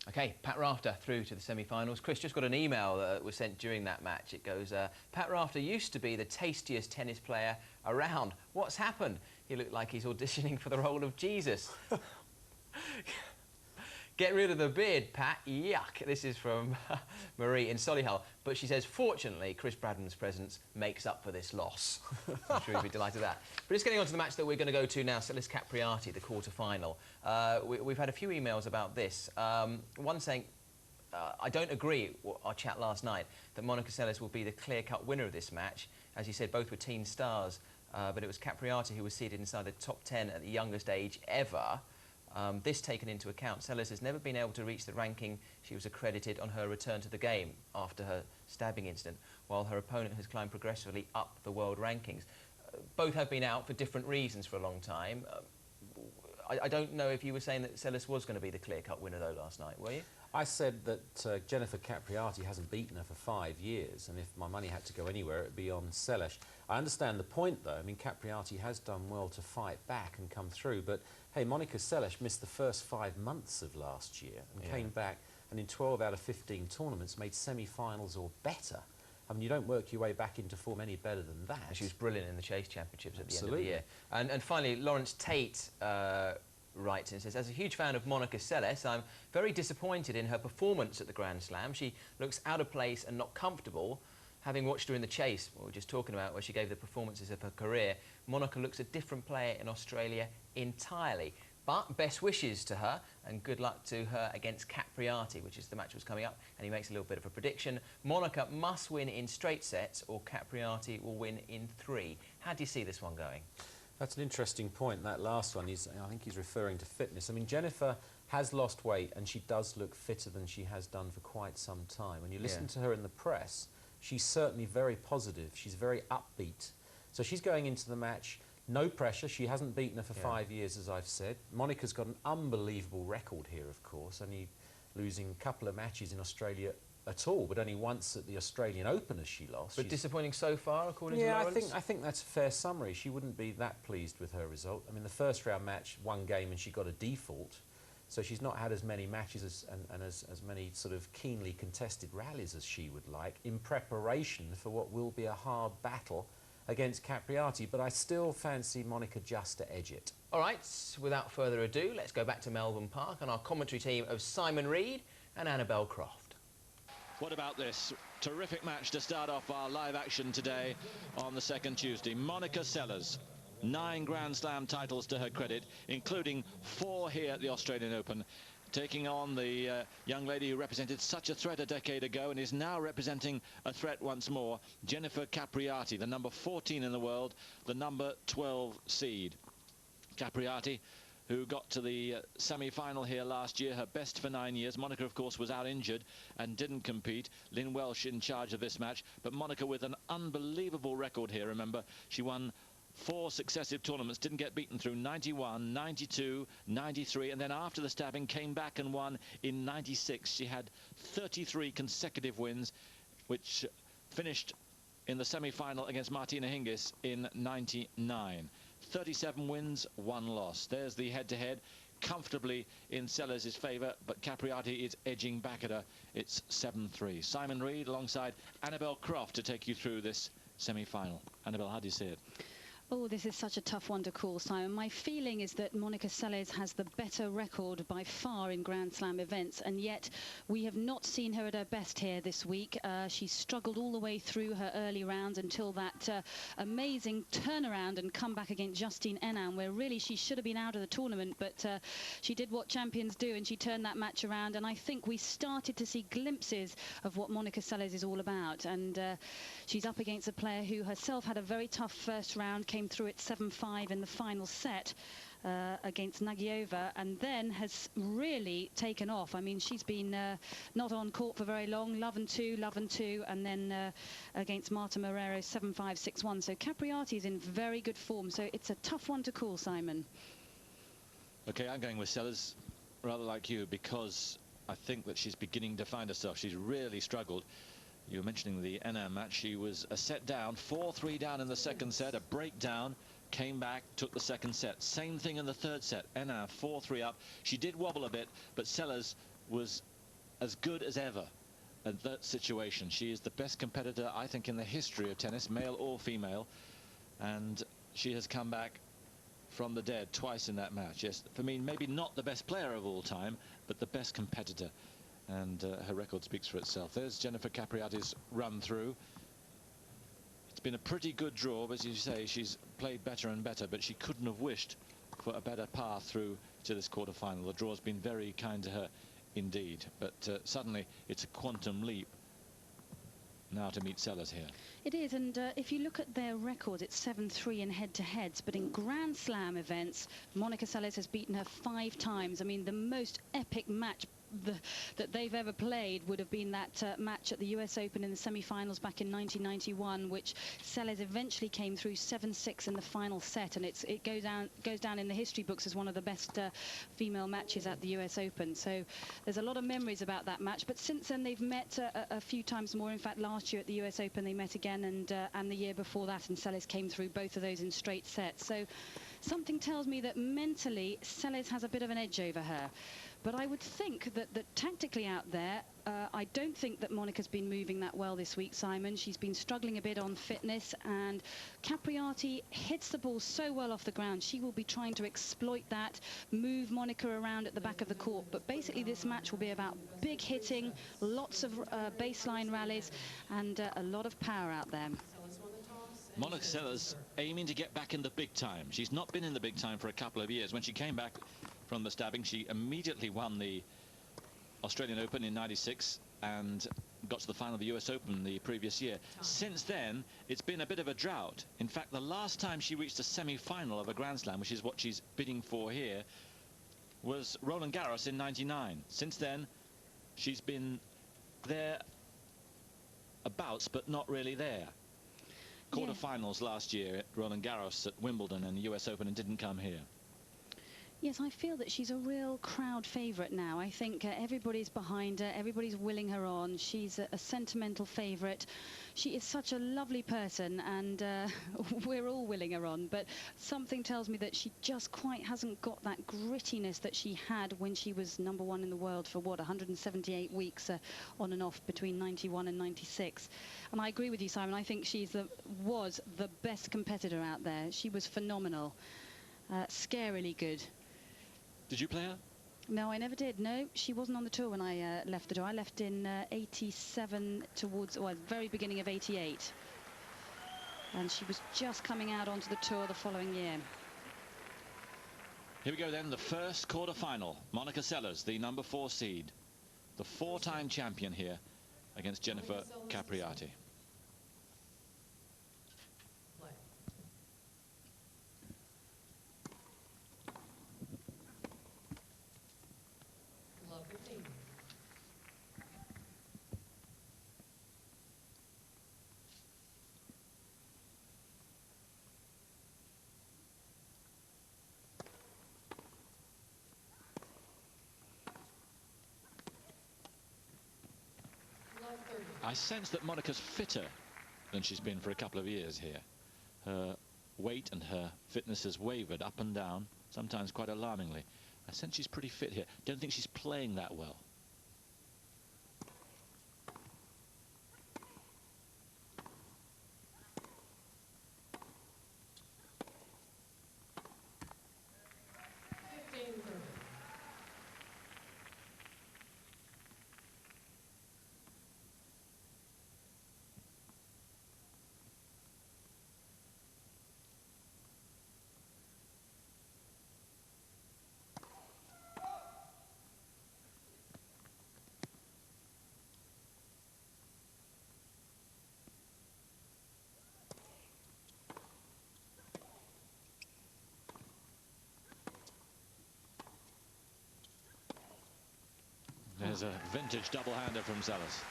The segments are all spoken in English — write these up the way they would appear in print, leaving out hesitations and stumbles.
Okay, Pat Rafter through to the semi-finals. Chris, just got an email that was sent during that match. It goes, Pat Rafter used to be the tastiest tennis player around. What's happened? He looked like he's auditioning for the role of Jesus. Get rid of the beard, Pat. Yuck. This is from Marie in Solihull. But she says, fortunately, Chris Bradman's presence makes up for this loss. I'm sure he'd be delighted with that. But just getting on to the match that we're going to go to now, Seles Capriati, the quarter-final. We've had a few emails about this. One saying, I don't agree with our chat last night that Monica Seles will be the clear-cut winner of this match. As you said, both were teen stars, but it was Capriati who was seated inside the top 10 at the youngest age ever. This taken into account, Seles has never been able to reach the ranking she was accredited on her return to the game after her stabbing incident, while her opponent has climbed progressively up the world rankings. Both have been out for different reasons for a long time. I don't know if you were saying that Seles was going to be the clear-cut winner, though, last night, were you? I said that Jennifer Capriati hasn't beaten her for 5 years, and if my money had to go anywhere, it would be on Seles. I understand the point, though. I mean, Capriati has done well to fight back and come through, but, hey, Monica Seles missed the first 5 months of last year and came back, and in 12 out of 15 tournaments made semi-finals or better. I mean, you don't work your way back into form any better than that. And she was brilliant in the Chase Championships at the end of the year. And finally, Lawrence Tate writes and says, as a huge fan of Monica Seles, I'm very disappointed in her performance at the Grand Slam. She looks out of place and not comfortable. Having watched her in the Chase, what we were just talking about, where she gave the performances of her career, Monica looks a different player in Australia entirely. But best wishes to her and good luck to her against Capriati, which is the match that was coming up, and he makes a little bit of a prediction. Monica must win in straight sets or Capriati will win in 3. How do you see this one going? That's an interesting point, that last one. I think he's referring to fitness. I mean, Jennifer has lost weight and she does look fitter than she has done for quite some time. When you listen to her in the press, she's certainly very positive. She's very upbeat. So she's going into the match, no pressure. She hasn't beaten her for 5 years, as I've said. Monica's got an unbelievable record here, of course, only losing a couple of matches in Australia at all, but only once at the Australian Open as she lost. But disappointing so far, according to Lawrence? Yeah, I think that's a fair summary. She wouldn't be that pleased with her result. I mean, the first round match, one game, and she got a default. So she's not had as many matches and as many sort of keenly contested rallies as she would like in preparation for what will be a hard battle against Capriati. But I still fancy Monica just to edge it. All right, without further ado, let's go back to Melbourne Park and our commentary team of Simon Reed and Annabelle Croft. What about this terrific match to start off our live action today on the second Tuesday? Monica Seles, 9 Grand Slam titles to her credit, including 4 here at the Australian Open, taking on the young lady who represented such a threat a decade ago and is now representing a threat once more, Jennifer Capriati, the number 14 in the world, the number 12 seed. Capriati, who got to the semi-final here last year, her best for 9 years. Monica, of course, was out injured and didn't compete. Lynn Welsh in charge of this match. But Monica with an unbelievable record here, remember. She won 4 successive tournaments, didn't get beaten through 91, 92, 93, and then after the stabbing came back and won in 96. She had 33 consecutive wins, which finished in the semi-final against Martina Hingis in 99. 37 wins, 1 loss. There's the head-to-head, comfortably in Seles' favour, but Capriati is edging back at her. It's 7-3. Simon Reed alongside Annabelle Croft to take you through this semi-final. Annabelle, how do you see it? Oh, this is such a tough one to call, Simon. My feeling is that Monica Seles has the better record by far in Grand Slam events, and yet we have not seen her at her best here this week. She struggled all the way through her early rounds until that amazing turnaround and comeback against Justine Henin, where really she should have been out of the tournament, but she did what champions do and she turned that match around, and I think we started to see glimpses of what Monica Seles is all about. And she's up against a player who herself had a very tough first round, came through at 7-5 in the final set against Nagyova, and then has really taken off. I mean, she's been not on court for very long. Love and two, and then against Marta Marrero 7-5, 6-1. So Capriati is in very good form. So it's a tough one to call, Simon. Okay, I'm going with Seles, rather like you, because I think that she's beginning to find herself. She's really struggled. You were mentioning the Henin match. She was a set down, 4-3 down in the second set, a breakdown, came back, took the second set. Same thing in the third set. Henin 4-3 up. She did wobble a bit, but Seles was as good as ever at that situation. She is the best competitor, I think, in the history of tennis, male or female, and she has come back from the dead twice in that match. Yes, for me, maybe not the best player of all time, but the best competitor, and her record speaks for itself. There's Jennifer Capriati's run through. It's been a pretty good draw, but as you say, she's played better and better, but she couldn't have wished for a better path through to this quarter-final. The draw's been very kind to her indeed, but suddenly it's a quantum leap now to meet Sellers here. It is, and if you look at their records, it's 7-3 in head-to-heads, but in Grand Slam events, Monica Seles has beaten her 5 times. I mean, the most epic match that they've ever played would have been that match at the US Open in the semi-finals back in 1991, which Seles eventually came through 7-6 in the final set, and it goes down in the history books as one of the best female matches at the US Open. So there's a lot of memories about that match, but since then they've met a few times more. In fact, last year at the US Open they met again, and the year before that, and Seles came through both of those in straight sets. So something tells me that mentally Seles has a bit of an edge over her. But I would think that tactically out there, I don't think that Monica's been moving that well this week, Simon. She's been struggling a bit on fitness, and Capriati hits the ball so well off the ground. She will be trying to exploit that, move Monica around at the back of the court. But basically this match will be about big hitting, lots of baseline rallies, and a lot of power out there. Monica Seles aiming to get back in the big time. She's not been in the big time for a couple of years. When she came back from the stabbing, she immediately won the Australian Open in '96 and got to the final of the US Open the previous year. Since then, it's been a bit of a drought. In fact, the last time she reached a semi-final of a Grand Slam, which is what she's bidding for here, was Roland Garros in '99. Since then, she's been there abouts, but not really there. Quarterfinals last year at Roland Garros, at Wimbledon and the US Open, and didn't come here. Yes, I feel that she's a real crowd favourite now. I think everybody's behind her, everybody's willing her on. She's a sentimental favourite. She is such a lovely person, and we're all willing her on. But something tells me that she just quite hasn't got that grittiness that she had when she was #1 in the world for, what, 178 weeks on and off between 91 and 96. And I agree with you, Simon. I think she was the best competitor out there. She was phenomenal, scarily good. Did you play her? No, I never did. No, she wasn't on the tour when I left the tour. I left in 87 towards, well, very beginning of 88. And she was just coming out onto the tour the following year. Here we go then, the first quarter-final. Monica Seles, the #4 seed. The 4-time champion here against Jennifer Capriati. I sense that Monica's fitter than she's been for a couple of years here. Her weight and her fitness has wavered up and down, sometimes quite alarmingly. I sense she's pretty fit here. Don't think she's playing that well. There's a vintage double-hander from Seles.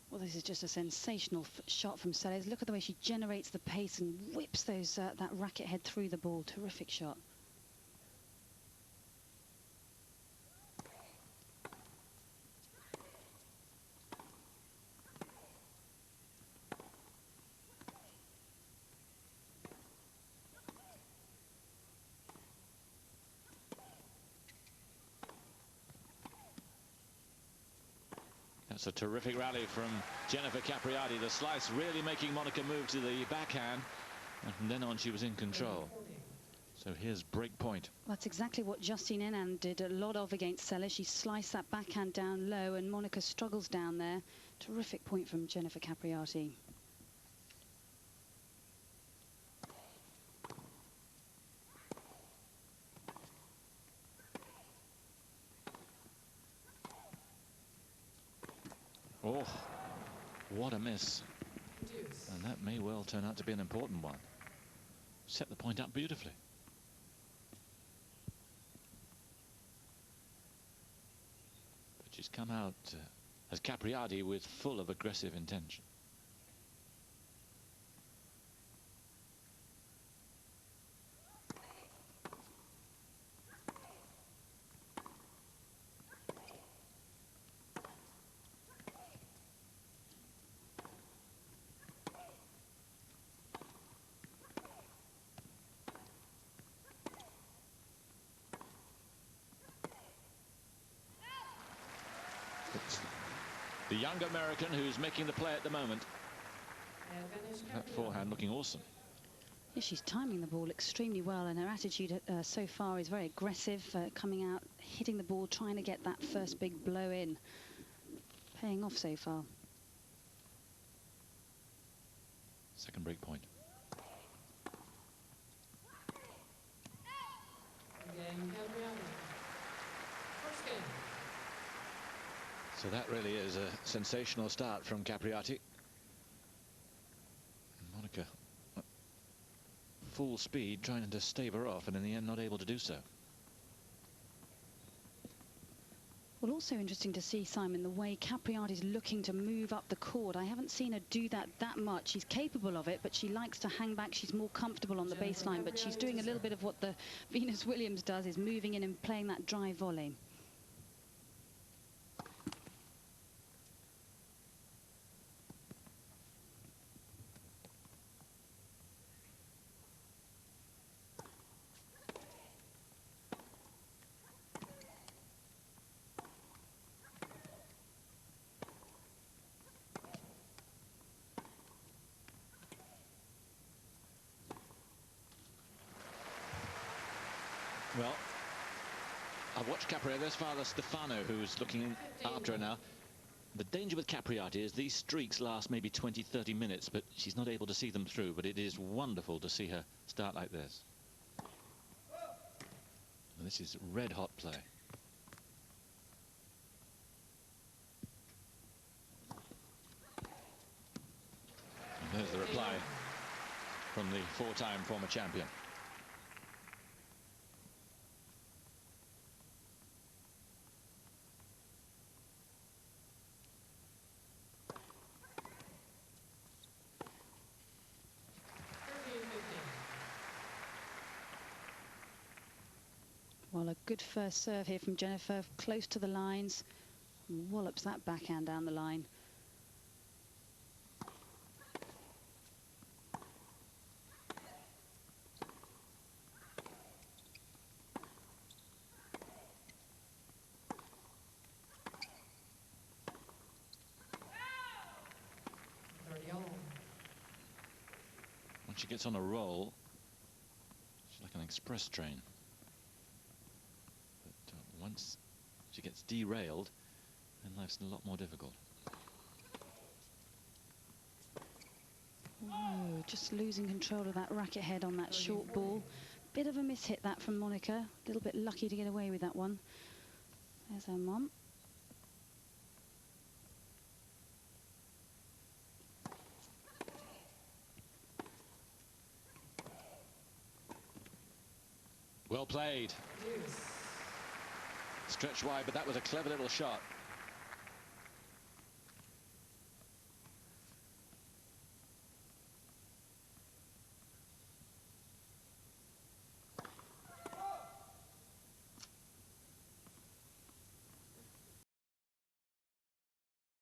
Well, this is just a sensational shot from Seles. Look at the way she generates the pace and whips that racket head through the ball. Terrific shot. That's a terrific rally from Jennifer Capriati. The slice really making Monica move to the backhand, and from then on she was in control. So here's break point. That's exactly what Justine Henin did a lot of against Seles. She sliced that backhand down low, and Monica struggles down there. Terrific point from Jennifer Capriati. Oh, what a miss. And that may well turn out to be an important one. Set the point up beautifully. But she's come out as Capriati with full of aggressive intention. The young American who's making the play at the moment. That forehand looking awesome. Yeah, she's timing the ball extremely well, and her attitude so far is very aggressive, coming out, hitting the ball, trying to get that first big blow in. Paying off so far. Second break point. So that really is a sensational start from Capriati. Monica at full speed trying to stave her off, and in the end not able to do so. Well, also interesting to see, Simon, the way Capriati is looking to move up the court. I haven't seen her do that much. She's capable of it, but she likes to hang back. She's more comfortable on the baseline, but she's doing a little bit of what the Venus Williams does, is moving in and playing that drive volley. Well, I've watched Capriati. There's Father Stefano, who's looking after her now. The danger with Capriati is these streaks last maybe 20-30 minutes, but she's not able to see them through. But it is wonderful to see her start like this. And this is red-hot play. And there's the reply from the four-time former champion. Well, a good first serve here from Jennifer, close to the lines, wallops that backhand down the line. When she gets on a roll, she's like an express train. Once she gets derailed, then life's a lot more difficult. Whoa, just losing control of that racket head on that short ball. Bit of a miss hit that from Monica. A little bit lucky to get away with that one. There's her mum. Well played. Stretched wide, but that was a clever little shot.